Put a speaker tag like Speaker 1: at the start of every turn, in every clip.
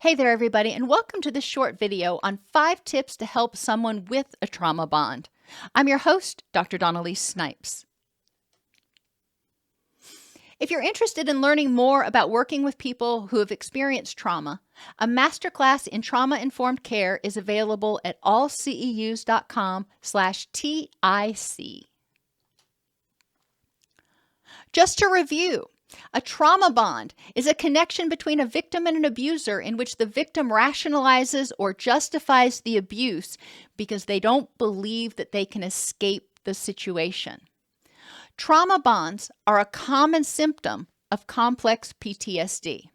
Speaker 1: Hey there, everybody, and welcome to this short video on 5 tips to help someone with a trauma bond. I'm your host, Dr. Elise Snipes. If you're interested in learning more about working with people who have experienced trauma, a masterclass in trauma-informed care is available at allceus.com/TIC. Just to review, a trauma bond is a connection between a victim and an abuser in which the victim rationalizes or justifies the abuse because they don't believe that they can escape the situation. Trauma bonds are a common symptom of complex PTSD.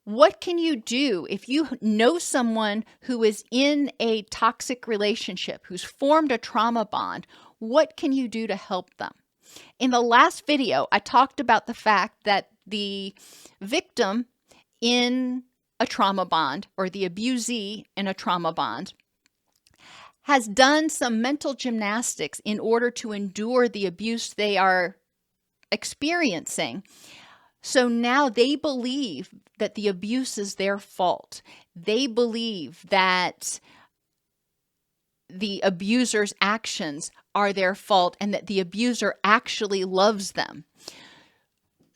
Speaker 1: What can you do if you know someone who is in a toxic relationship, who's formed a trauma bond? What can you do to help them? In the last video, I talked about the fact that the victim in a trauma bond, or the abusee in a trauma bond, has done some mental gymnastics in order to endure the abuse they are experiencing. So now they believe that the abuse is their fault. They believe that the abuser's actions are their fault and that the abuser actually loves them.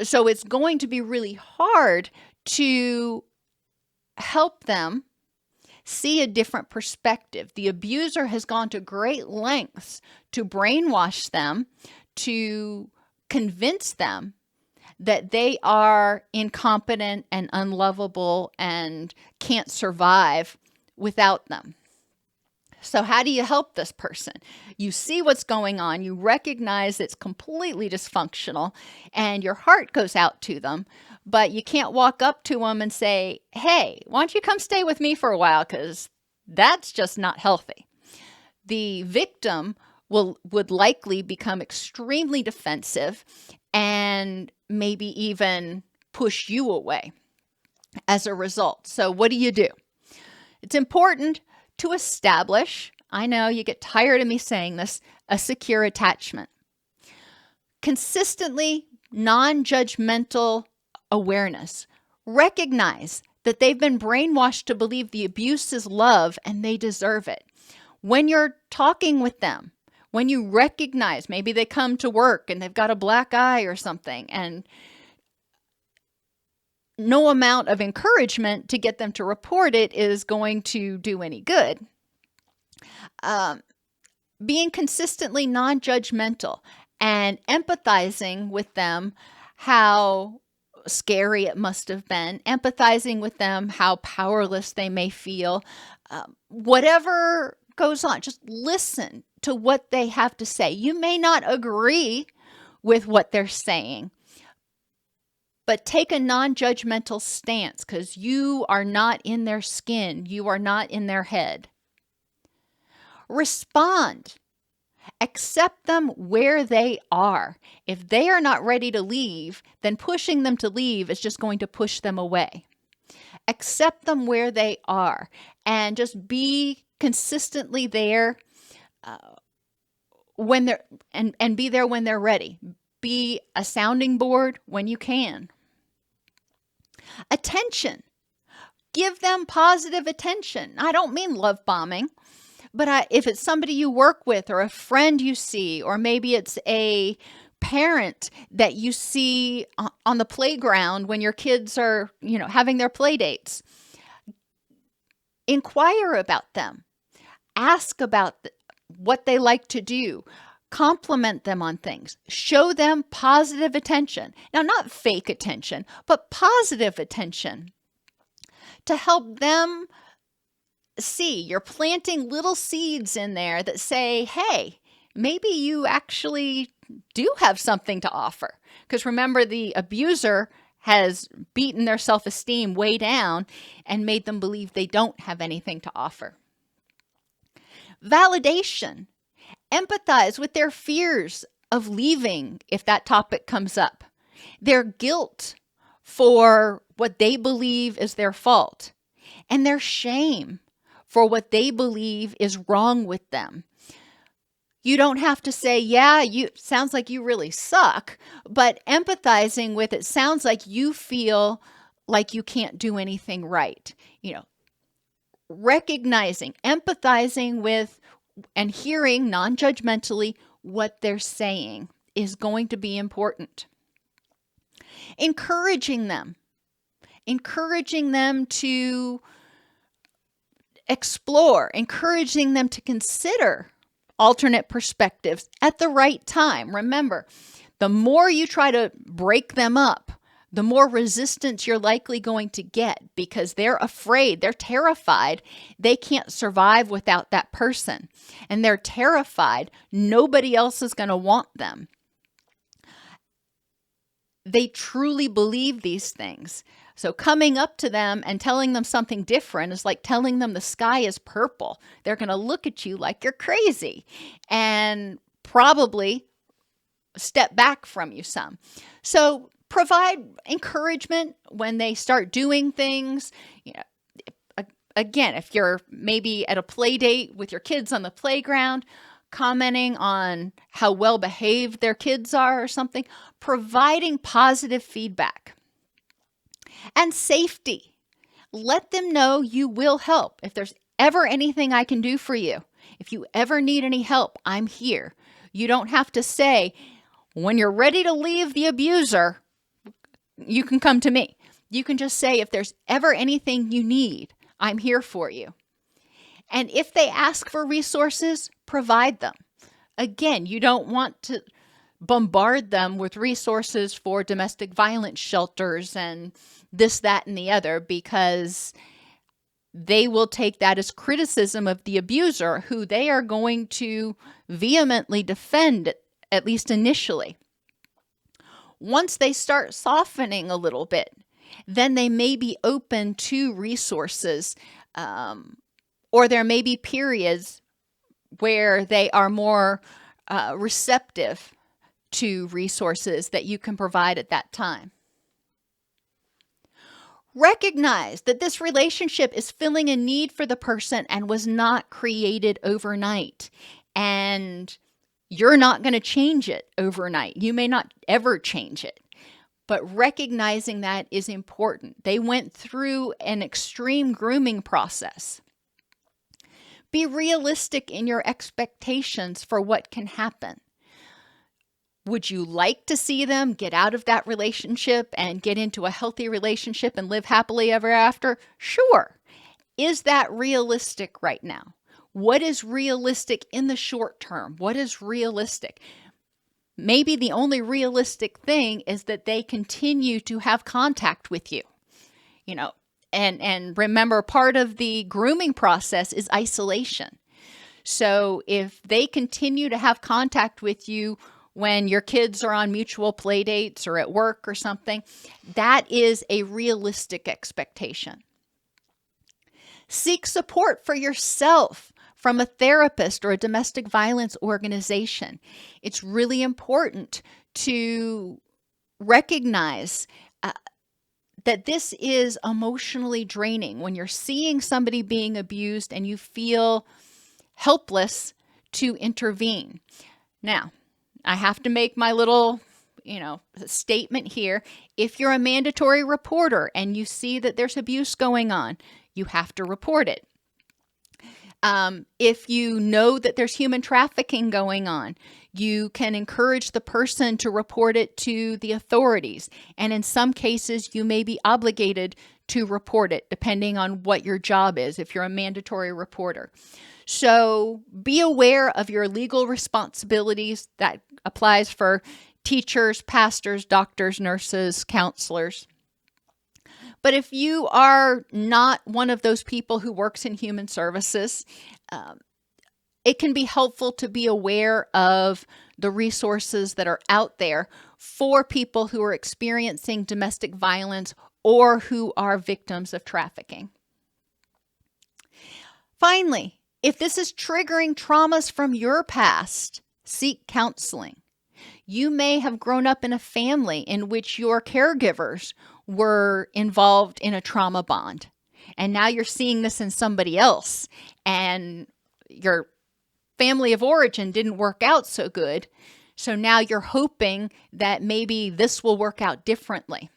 Speaker 1: So it's going to be really hard to help them see a different perspective. The abuser has gone to great lengths to brainwash them, to convince them that they are incompetent and unlovable and can't survive without them. So how do you help this person? You see what's going on, you recognize it's completely dysfunctional, and your heart goes out to them, but you can't walk up to them and say, hey, why don't you come stay with me for a while, because that's just not healthy. The victim would likely become extremely defensive and maybe even push you away as a result. So what do? It's important to establish, I know you get tired of me saying this, a secure attachment. Consistently non-judgmental awareness. Recognize that they've been brainwashed to believe the abuse is love and they deserve it. When you're talking with them, when you recognize maybe they come to work and they've got a black eye or something, and no amount of encouragement to get them to report it is going to do any good. Being consistently non-judgmental and empathizing with them how scary it must have been, empathizing with them how powerless they may feel, whatever goes on, just listen to what they have to say. You may not agree with what they're saying, but take a non-judgmental stance because you are not in their skin. You are not in their head. Respond. Accept them where they are. If they are not ready to leave, then pushing them to leave is just going to push them away. Accept them where they are and just be consistently there when they're and be there when they're ready. Be a sounding board when you can. Attention. Give them positive attention. I don't mean love bombing, but if it's somebody you work with or a friend you see, or maybe it's a parent that you see on the playground when your kids are, having their play dates, inquire about them. Ask about what they like to do. Compliment them on things. Show them positive attention. Now, not fake attention, but positive attention to help them see. You're planting little seeds in there that say, hey, maybe you actually do have something to offer. Because remember, the abuser has beaten their self-esteem way down and made them believe they don't have anything to offer. Validation. Empathize with their fears of leaving if that topic comes up. Their guilt for what they believe is their fault. And their shame for what they believe is wrong with them. You don't have to say, yeah, sounds like you really suck, but empathizing with it sounds like you feel like you can't do anything right. Recognizing, empathizing with, and hearing non-judgmentally what they're saying is going to be important. Encouraging them to explore, encouraging them to consider alternate perspectives at the right time. Remember, the more you try to break them up, the more resistance you're likely going to get, because they're afraid, they're terrified, they can't survive without that person. And they're terrified nobody else is going to want them. They truly believe these things. So coming up to them and telling them something different is like telling them the sky is purple. They're going to look at you like you're crazy and probably step back from you some. So provide encouragement when they start doing things. Again, if you're maybe at a play date with your kids on the playground, commenting on how well behaved their kids are or something, providing positive feedback. And safety. Let them know you will help. If there's ever anything I can do for you, if you ever need any help, I'm here. You don't have to say, when you're ready to leave the abuser, you can come to me. You can just say, if there's ever anything you need, I'm here for you. And if they ask for resources, provide them. Again, you don't want to bombard them with resources for domestic violence shelters and this, that, and the other, because they will take that as criticism of the abuser, who they are going to vehemently defend, at least initially. Once they start softening a little bit, then they may be open to resources, or there may be periods where they are more receptive to resources that you can provide at that time. Recognize that this relationship is filling a need for the person and was not created overnight. And you're not going to change it overnight. You may not ever change it. But recognizing that is important. They went through an extreme grooming process. Be realistic in your expectations for what can happen. Would you like to see them get out of that relationship and get into a healthy relationship and live happily ever after? Sure. Is that realistic right now? What is realistic in the short term? What is realistic? Maybe the only realistic thing is that they continue to have contact with you. And remember, part of the grooming process is isolation. So if they continue to have contact with you when your kids are on mutual play dates or at work or something, that is a realistic expectation. Seek support for yourself from a therapist or a domestic violence organization. It's really important to recognize that this is emotionally draining when you're seeing somebody being abused and you feel helpless to intervene. Now, I have to make my little, statement here. If you're a mandatory reporter and you see that there's abuse going on, you have to report it. If you know that there's human trafficking going on, you can encourage the person to report it to the authorities. And in some cases, you may be obligated to report it, depending on what your job is, if you're a mandatory reporter. So be aware of your legal responsibilities. That applies for teachers, pastors, doctors, nurses, counselors. But if you are not one of those people who works in human services, it can be helpful to be aware of the resources that are out there for people who are experiencing domestic violence or who are victims of trafficking. Finally, if this is triggering traumas from your past, seek counseling. You may have grown up in a family in which your caregivers were involved in a trauma bond, and now you're seeing this in somebody else, and your family of origin didn't work out so good, so now you're hoping that maybe this will work out differently.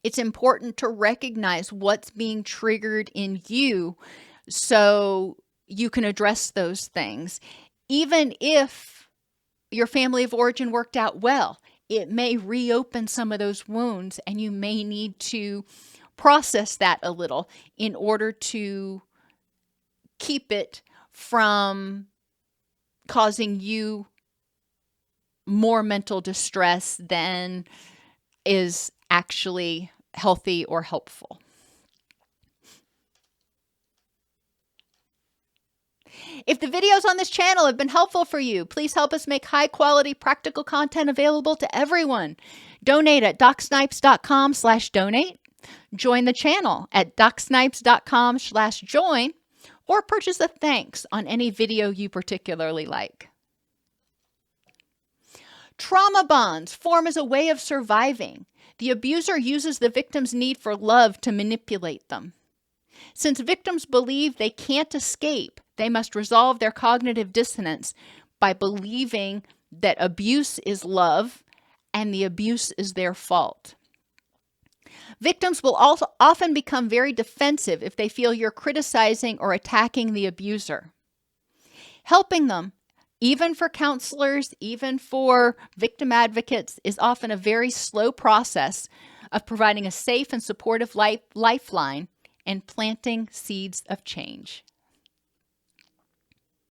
Speaker 1: It's important to recognize what's being triggered in you so you can address those things. Even if your family of origin worked out well, it may reopen some of those wounds, and you may need to process that a little in order to keep it from causing you more mental distress than is actually healthy or helpful. If the videos on this channel have been helpful for you, please help us make high quality practical content available to everyone. Donate at docsnipes.com/donate. Join the channel at docsnipes.com/join, or purchase a thanks on any video you particularly like. Trauma bonds form as a way of surviving. The abuser uses the victim's need for love to manipulate them. Since victims believe they can't escape, they must resolve their cognitive dissonance by believing that abuse is love and the abuse is their fault. Victims will also often become very defensive if they feel you're criticizing or attacking the abuser. Helping them, even for counselors, even for victim advocates, is often a very slow process of providing a safe and supportive lifeline and planting seeds of change.